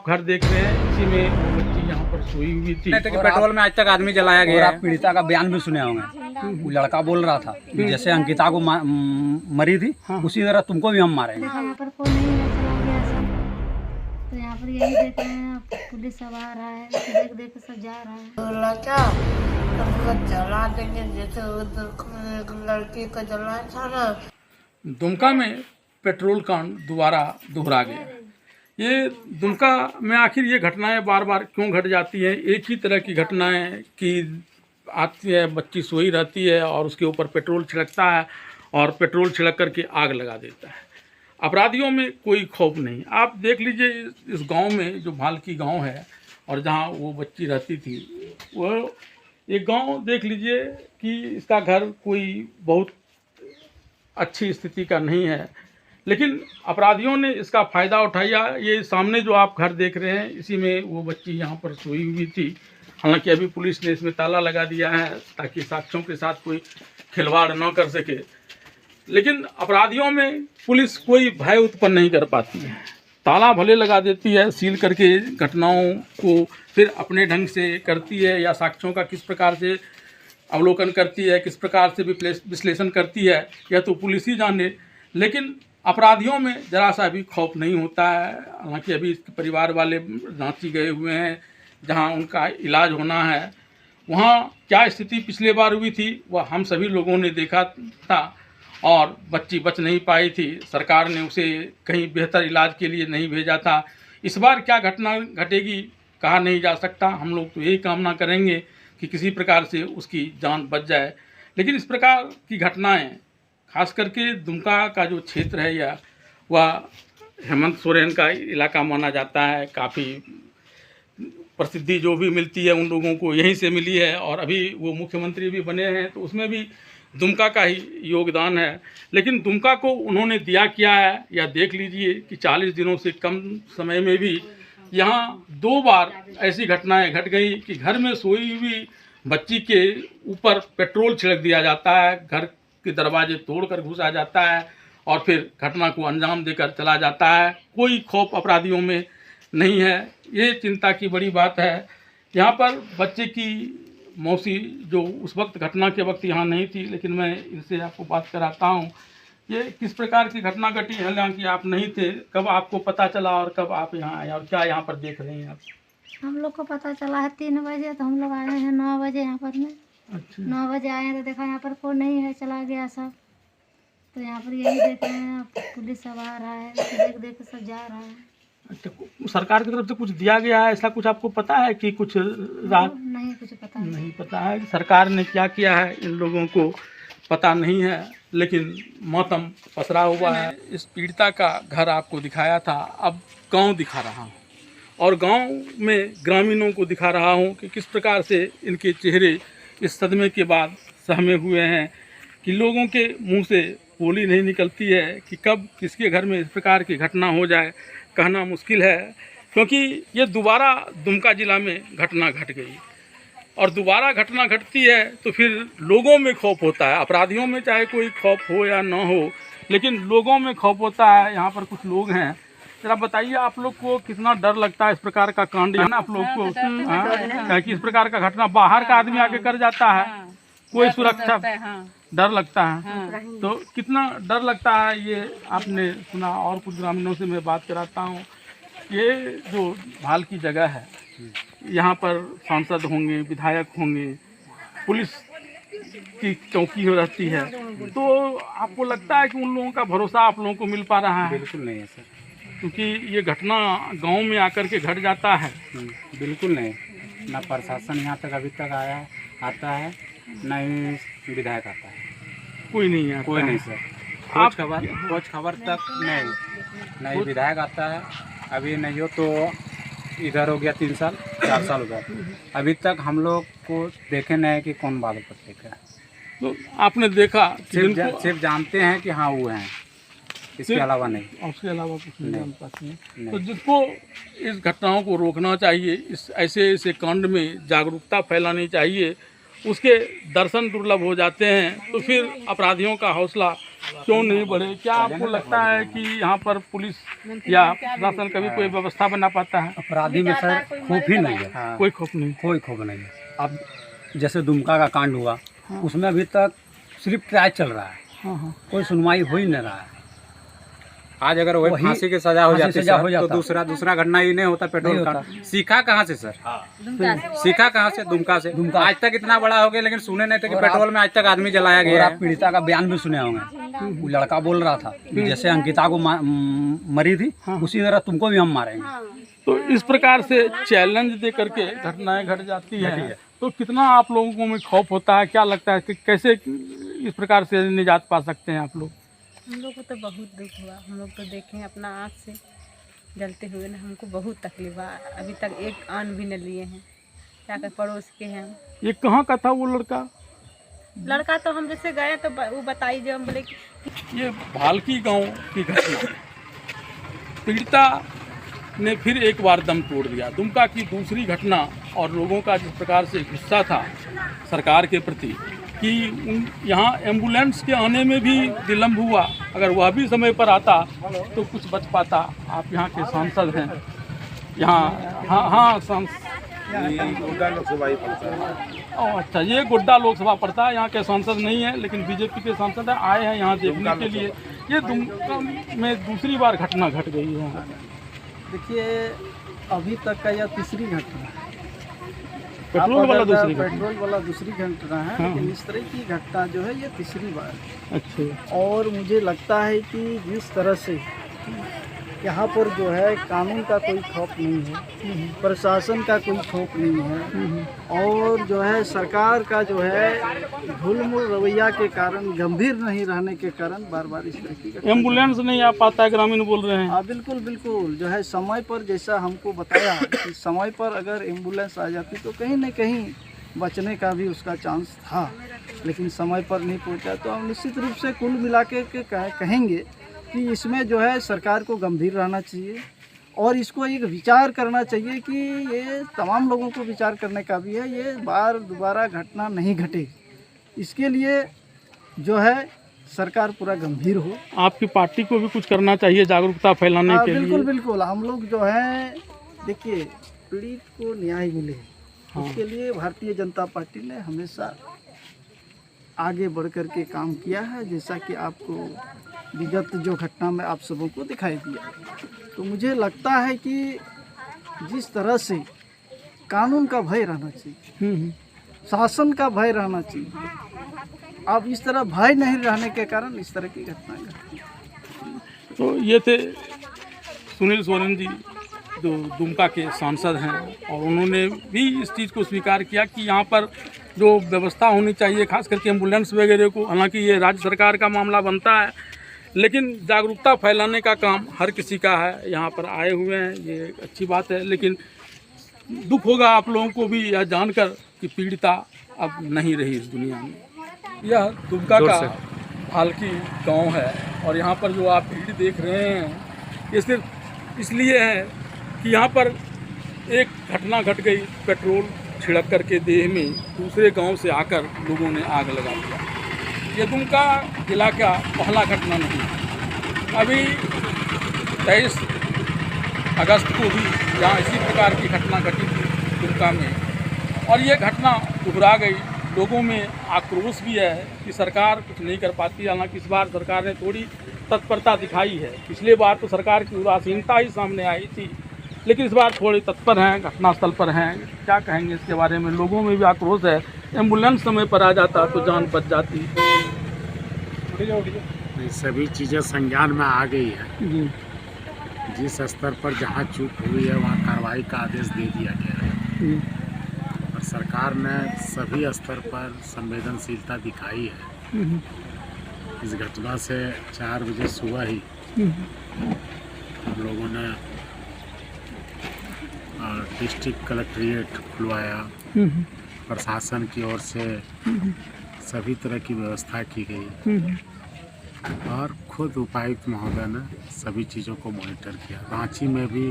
घर देख रहे हैं, इसी में वो बच्ची यहाँ पर सोई हुई थी। पेट्रोल में आज तक आदमी जलाया और गया आप पीड़िता का बयान भी सुने होंगे। वो लड़का बोल रहा था कि जैसे अंकिता को मरी थी उसी तरह तुमको भी हम मारेंगे। यहाँ पर कोई नहीं है, चला गया सब। तो यहाँ पर यही देख रहे हैं, पुलिस सब आ रहा है, देख देख के सब जा रहा है। बोला क्या जला देंगे, जैसे लड़की को जलाया था ना। दुमका में पेट्रोल कांड दोबारा दोहरा गया। ये दुमका में आखिर ये घटनाएं बार बार क्यों घट जाती हैं? एक ही तरह की घटनाएं कि आती है, बच्ची सोई रहती है और उसके ऊपर पेट्रोल छिड़कता है और पेट्रोल छिड़क करके आग लगा देता है। अपराधियों में कोई खौफ नहीं। आप देख लीजिए इस गांव में, जो भालकी गांव है और जहां वो बच्ची रहती थी, वो एक गांव देख लीजिए कि इसका घर कोई बहुत अच्छी स्थिति का नहीं है, लेकिन अपराधियों ने इसका फ़ायदा उठाया। ये सामने जो आप घर देख रहे हैं, इसी में वो बच्ची यहाँ पर सोई हुई थी। हालांकि अभी पुलिस ने इसमें ताला लगा दिया है ताकि साक्ष्यों के साथ कोई खिलवाड़ न कर सके, लेकिन अपराधियों में पुलिस कोई भय उत्पन्न नहीं कर पाती है। ताला भले लगा देती है, सील करके घटनाओं को फिर अपने ढंग से करती है, या साक्ष्यों का किस प्रकार से अवलोकन करती है, किस प्रकार से विश्लेषण करती है, यह तो पुलिस ही जाने। लेकिन अपराधियों में जरा सा भी खौफ नहीं होता है। हालांकि अभी इसके परिवार वाले रांची गए हुए हैं, जहां उनका इलाज होना है। वहां क्या स्थिति पिछले बार हुई थी वह हम सभी लोगों ने देखा था, और बच्ची बच नहीं पाई थी। सरकार ने उसे कहीं बेहतर इलाज के लिए नहीं भेजा था। इस बार क्या घटना घटेगी कहा नहीं जा सकता। हम लोग तो यही कामना करेंगे कि किसी प्रकार से उसकी जान बच जाए। लेकिन इस प्रकार की घटनाएं, खास करके दुमका का जो क्षेत्र है, या वह हेमंत सोरेन का इलाका माना जाता है। काफ़ी प्रसिद्धि जो भी मिलती है उन लोगों को यहीं से मिली है, और अभी वो मुख्यमंत्री भी बने हैं, तो उसमें भी दुमका का ही योगदान है। लेकिन दुमका को उन्होंने दिया क्या है, या देख लीजिए कि 40 दिनों से कम समय में भी यहाँ 2 बार ऐसी घटनाएं घट गई कि घर में सोई हुई बच्ची के ऊपर पेट्रोल छिड़क दिया जाता है, घर के दरवाजे तोड़कर घुसा जाता है और फिर घटना को अंजाम देकर चला जाता है। कोई खौफ अपराधियों में नहीं है। ये चिंता की बड़ी बात है। यहाँ पर बच्चे की मौसी, जो उस वक्त घटना के वक्त यहाँ नहीं थी, लेकिन मैं इनसे आपको बात कराता हूँ। ये किस प्रकार की घटना घटी, हालांकि आप नहीं थे, कब आपको पता चला और कब आप यहाँ आए, और क्या यहाँ पर देख रहे हैं आप? हम लोग को पता चला है 3 बजे, तो हम लोग आए हैं 9 बजे यहाँ पर में। अच्छा। 9 बजे आए हैं तो देखा यहाँ पर कोई नहीं है, चला गया सब। तो यहाँ पर यही देख रहे हैं, पुलिस सब आ रहा है, देख देख के सब जा रहा है। अच्छा, सरकार की तरफ से कुछ दिया गया है, ऐसा कुछ आपको पता है कि कुछ राहत? नहीं, कुछ पता नहीं पता है कि सरकार ने क्या किया है, इन लोगों को पता नहीं है। लेकिन मातम पसरा हुआ है। इस पीड़िता का घर आपको दिखाया था, अब गांव दिखा रहा हूँ, और गांव में ग्रामीणों को दिखा रहा हूँ कि किस प्रकार से इनके चेहरे इस सदमे के बाद सहमे हुए हैं, कि लोगों के मुंह से बोली नहीं निकलती है कि कब किसके घर में इस प्रकार की घटना हो जाए, कहना मुश्किल है। क्योंकि ये दोबारा दुमका ज़िला में घटना घट गई, और दोबारा घटना घटती है तो फिर लोगों में खौफ होता है। अपराधियों में चाहे कोई खौफ हो या ना हो, लेकिन लोगों में खौफ होता है। यहाँ पर कुछ लोग हैं, जरा बताइए आप लोग को कितना डर लगता है इस प्रकार का कांड, है ना आप लोग को? कि इस प्रकार का घटना बाहर का आदमी आके कर जाता है, कोई सुरक्षा, डर लगता है। तो कितना डर लगता है ये आपने सुना। और कुछ ग्रामीणों से मैं बात कराता हूँ। ये जो भाल की जगह है, यहाँ पर सांसद होंगे, विधायक होंगे, पुलिस की चौकी हो रहती है, तो आपको लगता है कि उन लोगों का भरोसा आप लोगों को मिल पा रहा है? बिल्कुल नहीं है सर, क्योंकि ये घटना गांव में आकर के घट जाता है। बिल्कुल नहीं। ना प्रशासन यहाँ तक अभी तक आता है, ना ही विधायक आता है, कोई नहीं है, कोई नहीं सर। खोज खबर तक नहीं, ना ही विधायक आता है। अभी नहीं हो तो इधर हो गया 3 साल 4 साल हो गया, अभी तक हम लोग को देखे नहीं कि कौन बाल पर देखा है। तो आपने देखा, सिर्फ जानते हैं कि हाँ वो हैं, इसके अलावा नहीं। उसके अलावा कुछ नहीं जान पाते हैं। तो जिसको इस घटनाओं को रोकना चाहिए, इस ऐसे कांड में जागरूकता फैलानी चाहिए, उसके दर्शन दुर्लभ हो जाते हैं, तो फिर अपराधियों का हौसला क्यों नहीं बढ़े? क्या आपको लगता है कि यहाँ पर पुलिस या प्रशासन कभी कोई व्यवस्था बना पाता है? अपराधी में सर खौफ ही नहीं है, कोई खौफ नहीं। कोई खौफ नहीं है। अब जैसे दुमका का कांड हुआ, उसमें अभी तक सिर्फ ट्रायल चल रहा है, हाँ। कोई सुनवाई हो ही नहीं रहा है। आज अगर वही वही फांसी की सजा हो फांसी जाती सजा सर, हो जाता। तो दूसरा घटना ही नहीं होता पेट्रोल नहीं का। होता। सीखा कहाँ से सर? सीखा कहाँ से? दुमका से। आज तक इतना बड़ा हो गया, लेकिन सुने नहीं थे कि पेट्रोल में आज तक आदमी जलाया और गया आप है। पीड़िता का बयान भी सुने होंगे, वो लड़का बोल रहा था जैसे अंकिता को मरी थी उसी तरह तुमको भी हम मारेंगे। तो इस प्रकार से चैलेंज दे करके घटनाएं घट जाती हैं, तो कितना आप लोगों में खौफ होता है? क्या लगता है कि कैसे इस प्रकार से निजात पा सकते हैं आप लोग? हम लोग को तो बहुत दुख हुआ। हम लोग तो देखें अपना आँख से जलते हुए ना, हमको बहुत तकलीफ हुआ। अभी तक एक आन भी न लिए हैं, क्या कर पड़ोस के हैं। ये कहाँ का था वो लड़का? तो हम जैसे गए तो वो बताई, जो हम बोले कि ये भालकी गांव की घटना है। पीड़िता ने फिर एक बार दम तोड़ दिया। दुमका की दूसरी घटना, और लोगों का जिस प्रकार से गुस्सा था सरकार के प्रति कि यहाँ एम्बुलेंस के आने में भी विलम्ब हुआ, अगर वह भी समय पर आता तो कुछ बच पाता। आप यहाँ के सांसद हैं, यहाँ हाँ गोड्डा लोकसभा ही पड़ता है। अच्छा, ये गोड्डा लोकसभा पड़ता है। यहाँ के सांसद नहीं है, लेकिन बीजेपी के सांसद हैं, आए हैं यहाँ देखने के लिए। ये दुमका में दूसरी बार घटना घट गई है। देखिए, अभी तक का यह तीसरी घटना है। पेट्रोल वाला दूसरी घटना है, हाँ। लेकिन इस तरह की घटना जो है ये तीसरी बार है। अच्छा। और मुझे लगता है कि जिस तरह से यहाँ पर जो है कानून का कोई खौफ नहीं है, प्रशासन का कोई खौफ नहीं है, और जो है सरकार का जो है ढुलमुल रवैया के कारण, गंभीर नहीं रहने के कारण बार बार इस तरह की घटना। एम्बुलेंस नहीं आ पाता है, ग्रामीण बोल रहे हैं। हाँ, बिल्कुल बिल्कुल। जो है समय पर, जैसा हमको बताया कि समय पर अगर एम्बुलेंस आ जाती तो कहीं न कहीं बचने का भी उसका चांस था, लेकिन समय पर नहीं पहुंचा। तो हम निश्चित रूप से कुल मिला के कहेंगे कि इसमें जो है सरकार को गंभीर रहना चाहिए, और इसको एक विचार करना चाहिए कि ये तमाम लोगों को विचार करने का भी है, ये दोबारा घटना नहीं घटे। इसके लिए जो है सरकार पूरा गंभीर हो। आपकी पार्टी को भी कुछ करना चाहिए जागरूकता फैलाने के बिल्कुल लिए। बिल्कुल। हम लोग जो है, देखिए, पीड़ित को न्याय मिले, उसके लिए भारतीय जनता पार्टी ने हमेशा आगे बढ़ कर के काम किया है, जैसा कि आपको विगत जो घटना में आप सबों को दिखाई दिया। तो मुझे लगता है कि जिस तरह से कानून का भय रहना चाहिए, शासन का भय रहना चाहिए, अब इस तरह भय नहीं रहने के कारण इस तरह की घटना घटी। तो ये थे सुनील सोरेन जी, जो दुमका के सांसद हैं, और उन्होंने भी इस चीज़ को स्वीकार किया कि यहाँ पर जो व्यवस्था होनी चाहिए, खास करके एम्बुलेंस वगैरह को, हालांकि ये राज्य सरकार का मामला बनता है, लेकिन जागरूकता फैलाने का काम हर किसी का है। यहाँ पर आए हुए हैं, ये अच्छी बात है, लेकिन दुख होगा आप लोगों को भी यह जानकर कि पीड़िता अब नहीं रही इस दुनिया में। यह दुमका का भालकी गांव है, और यहाँ पर जो आप भीड़ देख रहे हैं, ये सिर्फ इसलिए है कि यहाँ पर एक घटना घट गई। पेट्रोल छिड़क करके देह में दूसरे गांव से आकर लोगों ने आग लगा दिया। ये दुमका जिला का पहला घटना नहीं है। अभी 23 अगस्त को भी जहाँ इसी प्रकार की घटना घटी थी दुमका में, और ये घटना दोहरा गई। लोगों में आक्रोश भी है कि सरकार कुछ नहीं कर पाती। हालांकि इस बार सरकार ने थोड़ी तत्परता दिखाई है। पिछले बार तो सरकार की उदासीनता ही सामने आई थी, लेकिन इस बार थोड़े तत्पर हैं, घटनास्थल पर हैं। क्या कहेंगे इसके बारे में? लोगों में भी आक्रोश है। एम्बुलेंस समय पर आ जाता तो जान बच जाती। नहीं, सभी चीज़ें संज्ञान में आ गई है। जिस स्तर पर जहाँ चूक हुई है वहाँ कार्रवाई का आदेश दे दिया गया है, और सरकार ने सभी स्तर पर संवेदनशीलता दिखाई है। इस घटना से 4 बजे सुबह ही हम लोगों ने डिस्ट्रिक्ट कलेक्ट्रेट खुलवाया। प्रशासन की ओर से सभी तरह की व्यवस्था की गई, और खुद उपायुक्त महोदय ने सभी चीज़ों को मॉनिटर किया। रांची में भी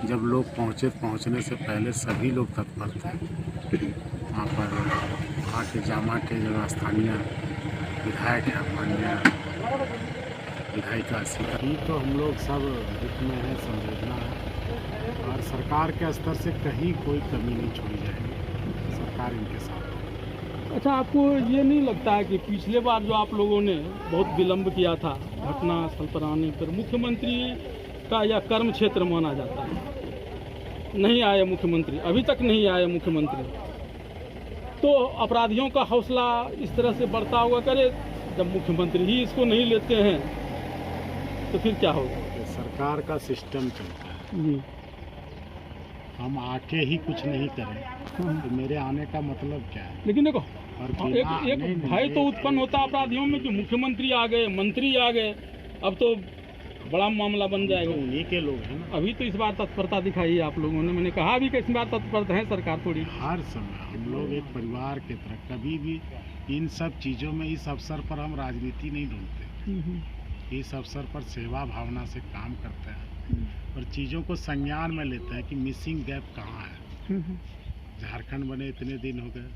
जब लोग पहुँचने से पहले सभी लोग तत्पर थे। वहाँ पर वहाँ के जामा के जो स्थानीय विधायक हैं, माननीय विधायिका सीता, तो हम लोग सब दुख में है, संवेदना है, और सरकार के स्तर से कहीं कोई कमी नहीं छोड़ी जाएगी, सरकार इनके साथ है। अच्छा, आपको ये नहीं लगता है कि पिछले बार जो आप लोगों ने बहुत विलम्ब किया था घटना स्थल पर आने पर, मुख्यमंत्री का यह कर्म क्षेत्र माना जाता है, नहीं आए मुख्यमंत्री, अभी तक नहीं आए मुख्यमंत्री, तो अपराधियों का हौसला इस तरह से बढ़ता हुआ करे, जब मुख्यमंत्री ही इसको नहीं लेते हैं तो फिर क्या होगा? सरकार का सिस्टम चलता है जी। हम आके ही कुछ नहीं करें तो मेरे आने का मतलब क्या है? लेकिन देखो, और एक भय तो उत्पन्न होता अपराधियों में कि मुख्यमंत्री आ गए, मंत्री आ गए, अब तो बड़ा मामला बन जाएगा। तो उन्हीं के लोग हैं ना। अभी तो इस बार तत्परता दिखाई है आप लोगों ने, मैंने कहा भी कि इस बार तत्परता है सरकार थोड़ी। हर समय हम लोग एक परिवार की तरह, कभी भी इन सब चीज़ों में इस अवसर पर हम राजनीति नहीं ढूंढते, इस अवसर पर सेवा भावना से काम करते हैं और चीज़ों को संज्ञान में लेते हैं कि मिसिंग गैप कहाँ है। झारखंड बने इतने दिन हो गए,